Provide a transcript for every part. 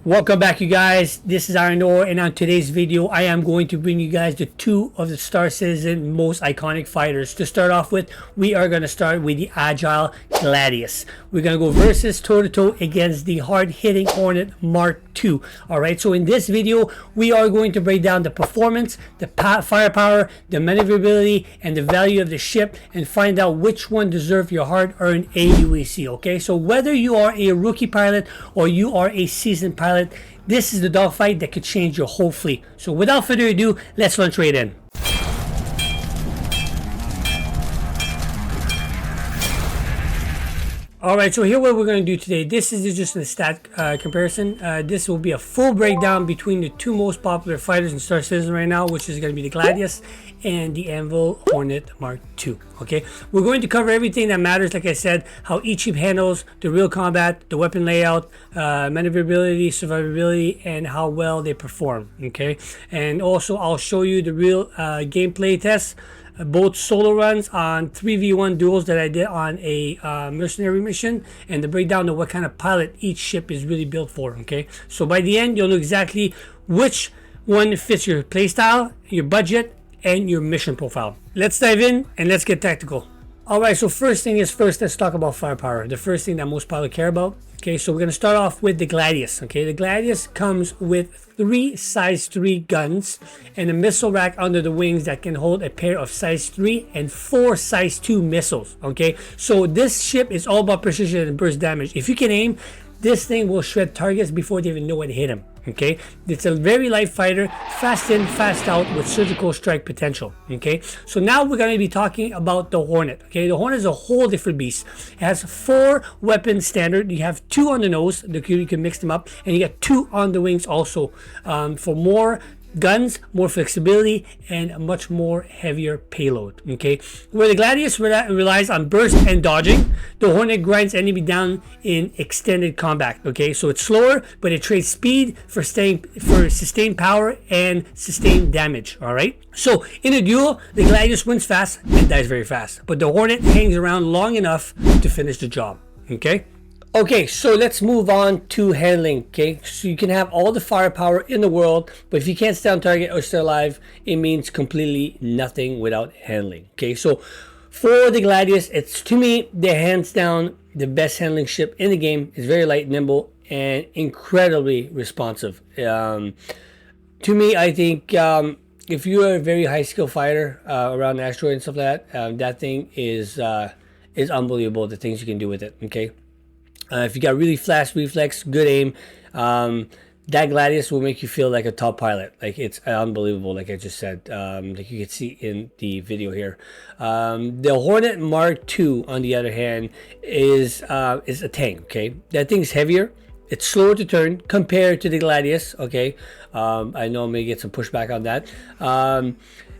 Welcome back, you guys. This is Ironore, and on today's video I am going to bring you guys the two of the Star Citizen most iconic fighters. To start off with, we are going to start with the Aegis Gladius. We're going to go versus toe-to-toe against the hard-hitting Hornet Mark II. Alright, so in this video we are going to break down the performance, the firepower, the maneuverability, and the value of the ship, and find out which one deserves your hard-earned AUEC. Okay, so whether you are a rookie pilot or you are a seasoned pilot, this is the dogfight that could change your whole fleet. So without further ado, let's launch right in. Alright, so here what we're going to do today, this is just a stat comparison. This will be a full breakdown between the two most popular fighters in Star Citizen right now, which is going to be the Gladius and the Anvil Hornet Mark II. Okay, we're going to cover everything that matters, like I said, how each ship handles, the real combat, the weapon layout, maneuverability, survivability, and how well they perform. Okay, and also I'll show you the real gameplay tests, both solo runs on 3v1 duels that I did on a mercenary mission, and the breakdown of what kind of pilot each ship is really built for. Okay, so by the end you'll know exactly which one fits your playstyle, your budget, and your mission profile. Let's dive in and let's get tactical. Alright, so first thing is first, let's talk about firepower, the first thing that most pilots care about. Okay, so we're going to start off with the Gladius. Okay, the Gladius comes with 3 size 3 guns and a missile rack under the wings that can hold a pair of size 3 and 4 size 2 missiles. Okay, so this ship is all about precision and burst damage. If you can aim, this thing will shred targets before they even know what hit them. Okay, it's a very light fighter, fast in, fast out, with surgical strike potential. Okay, so now we're going to be talking about the Hornet. Okay, the Hornet is a whole different beast. It has 4 weapons standard. You have 2 on the nose, you can mix them up, and you got 2 on the wings also, for more guns, more flexibility, and a much more heavier payload. Okay, where the Gladius relies on burst and dodging, the Hornet grinds enemy down in extended combat. Okay, so it's slower, but it trades speed for sustained power and sustained damage. All right, so in a duel, the Gladius wins fast and dies very fast, but the Hornet hangs around long enough to finish the job. Okay, so let's move on to handling. Okay, so you can have all the firepower in the world, but if you can't stay on target or stay alive, it means completely nothing without handling. Okay, so for the Gladius, it's, to me, the hands down the best handling ship in the game. It's very light, nimble, and incredibly responsive. To me, I think if you're a very high skill fighter around the asteroid and stuff like that, that thing is unbelievable, the things you can do with it. Okay. If you got really fast reflex, good aim, that Gladius will make you feel like a top pilot. Like, it's unbelievable, like I just said, like you can see in the video here. The Hornet Mark II, on the other hand, is a tank. Okay, that thing's heavier. It's slower to turn compared to the Gladius. Okay, I know I may get some pushback on that.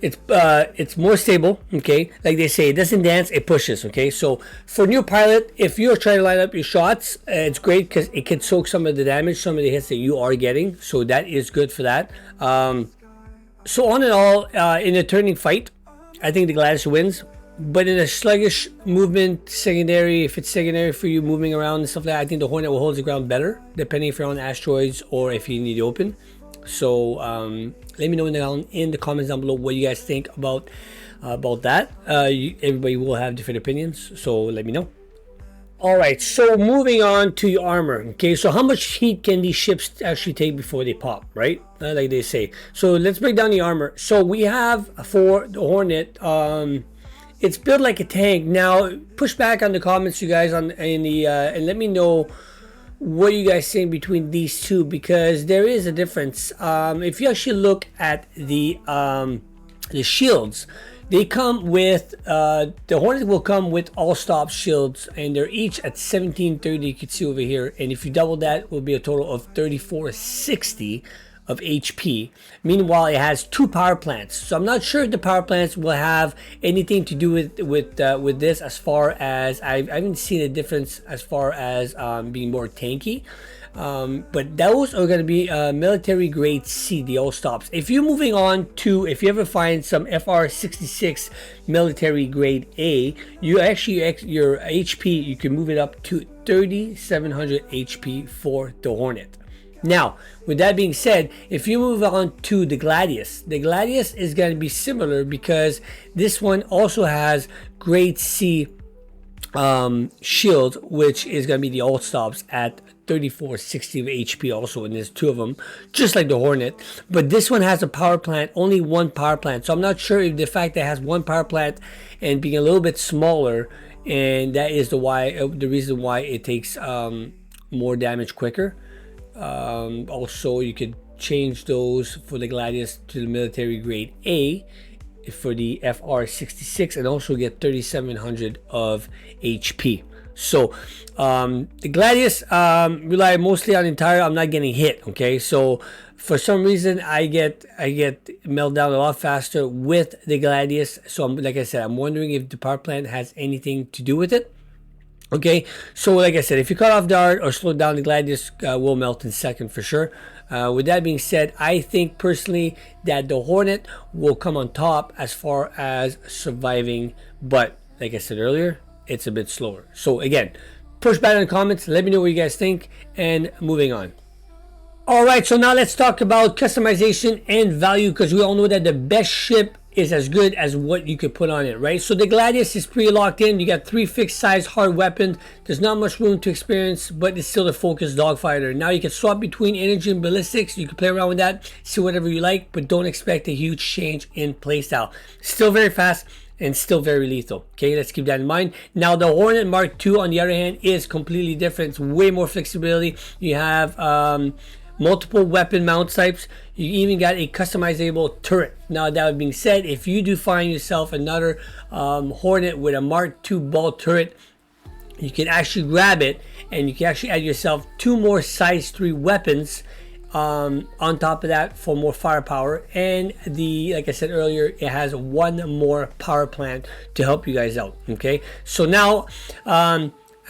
It's more stable. Okay, like they say, it doesn't dance, it pushes. Okay, so for new pilot, if you're trying to line up your shots, it's great because it can soak some of the damage, some of the hits that you are getting, so that is good for that. So on and all, in a turning fight, I think the Gladius wins, but in a sluggish movement secondary, if it's secondary for you moving around and stuff like that, I think the Hornet will hold the ground better, depending if you're on asteroids or if you need to open. So let me know in the comments down below what you guys think about that. Everybody will have different opinions, so let me know. Alright, so moving on to your armor. Okay, so how much heat can these ships actually take before they pop, right? Like they say. So let's break down the armor. So we have, for the Hornet, it's built like a tank. Now, push back on the comments, you guys, and let me know what you guys think between these two, because there is a difference. If you actually look at the shields, they come with the Hornet will come with all stop shields, and they're each at 1730. You can see over here, and if you double that, it will be a total of 3460 of HP. Meanwhile, it has 2 power plants, so I'm not sure if the power plants will have anything to do with this, as far as I haven't seen a difference as far as being more tanky. But those are going to be military grade C, the all stops. If you're moving on to, if you ever find some FR66 military grade A, you actually, your HP, you can move it up to 3700 HP for the Hornet. Now, with that being said, if you move on to the Gladius is going to be similar because this one also has grade C shield, which is going to be the alt stops at 3460 of HP also, and there's two of them, just like the Hornet. But this one has a power plant, only one power plant, so I'm not sure if the fact that it has one power plant and being a little bit smaller, and that is the reason why it takes more damage quicker. Also, you could change those for the Gladius to the military grade A for the FR66, and also get 3700 of HP. So the Gladius rely mostly on entire. I'm not getting hit. Okay, so for some reason I get melt down a lot faster with the Gladius. So like I said, I'm wondering if the power plant has anything to do with it. Okay, so like I said, if you cut off dart or slow down, the Gladius will melt in second for sure. With that being said, I think personally that the Hornet will come on top as far as surviving, but like I said earlier, it's a bit slower. So again, push back in the comments, let me know what you guys think, and moving on. Alright, so now let's talk about customization and value, because we all know that the best ship is as good as what you could put on it, right? So the Gladius is pretty locked in. You got 3 fixed size hard weapons. There's not much room to experience, but it's still a focused dogfighter. Now you can swap between energy and ballistics. You can play around with that, see whatever you like, but don't expect a huge change in playstyle. Still very fast and still very lethal. Okay, let's keep that in mind. Now the Hornet Mark II, on the other hand, is completely different. It's way more flexibility. You have multiple weapon mount types. You even got a customizable turret. Now that being said, if you do find yourself another Hornet with a Mark II ball turret, you can actually grab it and you can actually add yourself 2 more size 3 weapons on top of that for more firepower. And like I said earlier, it has 1 more power plant to help you guys out. Okay, so now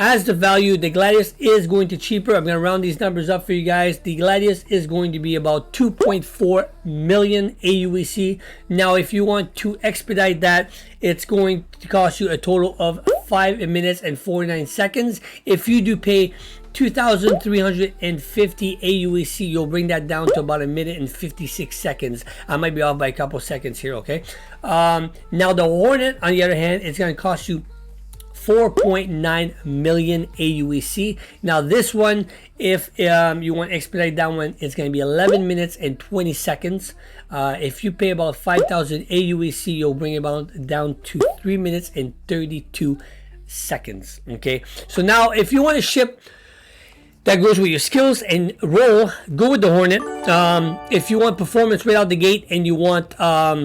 as the value, the Gladius is going to cheaper. I'm going to round these numbers up for you guys. The Gladius is going to be about 2.4 million AUEC. Now, if you want to expedite that, it's going to cost you a total of 5 minutes and 49 seconds. If you do pay 2,350 AUEC, you'll bring that down to about 1 minute and 56 seconds. I might be off by a couple seconds here, okay? Now, the Hornet, on the other hand, it's going to cost you 4.9 million AUEC. Now this one, if you want to expedite that one, it's going to be 11 minutes and 20 seconds. If you pay about 5,000 AUEC, you'll bring it about down to 3 minutes and 32 seconds. Okay, so now if you want to ship that goes with your skills and roll, go with the Hornet. If you want performance right out the gate and you want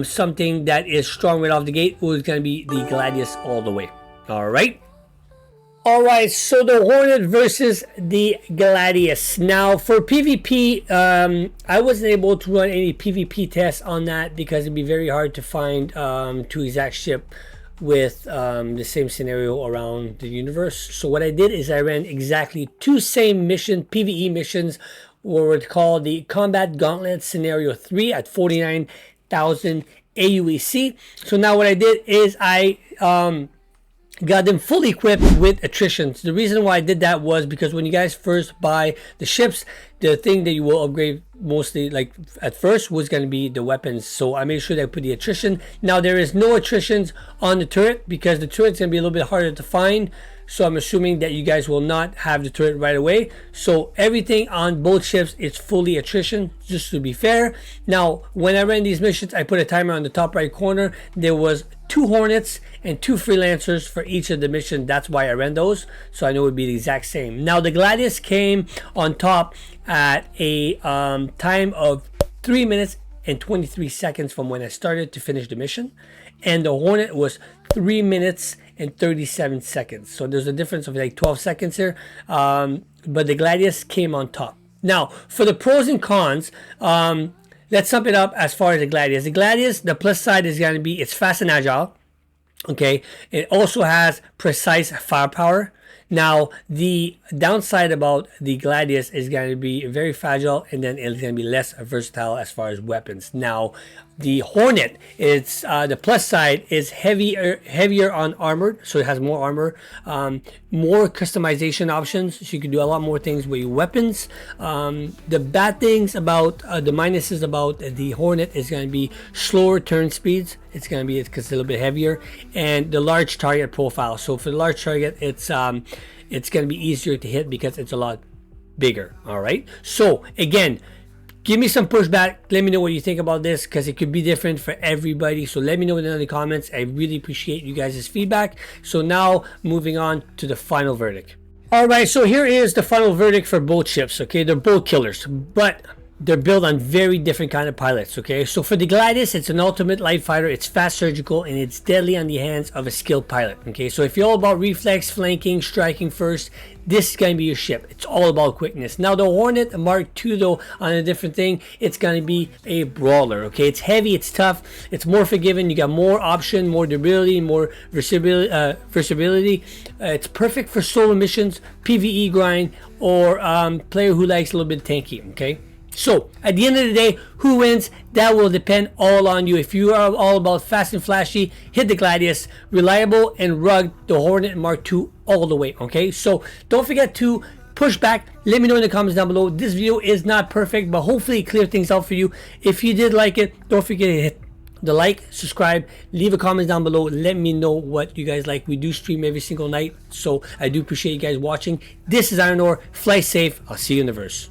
something that is strong right off the gate, it's going to be the Gladius all the way. Alright, so the Hornet versus the Gladius. Now for PvP, I wasn't able to run any PvP tests on that because it'd be very hard to find 2 exact ship with the same scenario around the universe. So what I did is I ran exactly 2 same PvE missions, what were called the Combat Gauntlet Scenario 3 at 49,000 AUEC. So now what I did is I got them fully equipped with attrition. So the reason why I did that was because when you guys first buy the ships, the thing that you will upgrade mostly, like at first, was going to be the weapons. So I made sure that I put the attrition. Now there is no attritions on the turret because the turret's going to be a little bit harder to find. So I'm assuming that you guys will not have the turret right away. So everything on both ships is fully attrition, just to be fair. Now, when I ran these missions, I put a timer on the top right corner. There was 2 Hornets and 2 Freelancers for each of the missions. That's why I ran those, so I know it would be the exact same. Now, the Gladius came on top at a time of 3 minutes and 23 seconds from when I started to finish the mission. And the Hornet was 3 minutes and 37 seconds. So there's a difference of like 12 seconds here. But the Gladius came on top. Now, for the pros and cons, let's sum it up as far as the Gladius. The Gladius, the plus side is going to be it's fast and agile. Okay. It also has precise firepower. Now, the downside about the Gladius is going to be very fragile, and then it's going to be less versatile as far as weapons. Now, The Hornet, it's the plus side is heavier on armored, so it has more armor, more customization options, so you can do a lot more things with your weapons. The bad things about the minuses about the Hornet is going to be slower turn speeds. It's going to be because it's a little bit heavier, and the large target profile. So for the large target, it's going to be easier to hit because it's a lot bigger. All right, so again, give me some pushback. Let me know what you think about this, because it could be different for everybody. So let me know in the comments. I really appreciate you guys' feedback. So now moving on to the final verdict. All right, so here is the final verdict for both ships. Okay, they're both killers, but they're built on very different kind of pilots. Okay, so for the Gladius, it's an ultimate light fighter. It's fast, surgical, and it's deadly on the hands of a skilled pilot. Okay, so if you're all about reflex, flanking, striking first, this is going to be your ship. It's all about quickness. Now the Hornet Mark II, though, on a different thing, it's going to be a brawler. Okay, it's heavy, it's tough, it's more forgiving. You got more option, more durability, more versatility. It's perfect for solo missions, PvE grind, or player who likes a little bit tanky. Okay, so at the end of the day, who wins? That will depend all on you. If you are all about fast and flashy, hit the Gladius. Reliable and rugged, the Hornet Mark II all the way. Okay, so don't forget to push back. Let me know in the comments down below. This video is not perfect, but hopefully it cleared things out for you. If you did like it, don't forget to hit the like, subscribe, leave a comment down below. Let me know what you guys like. We do stream every single night, so I do appreciate you guys watching. This is Ironore. Fly safe. I'll see you in the verse.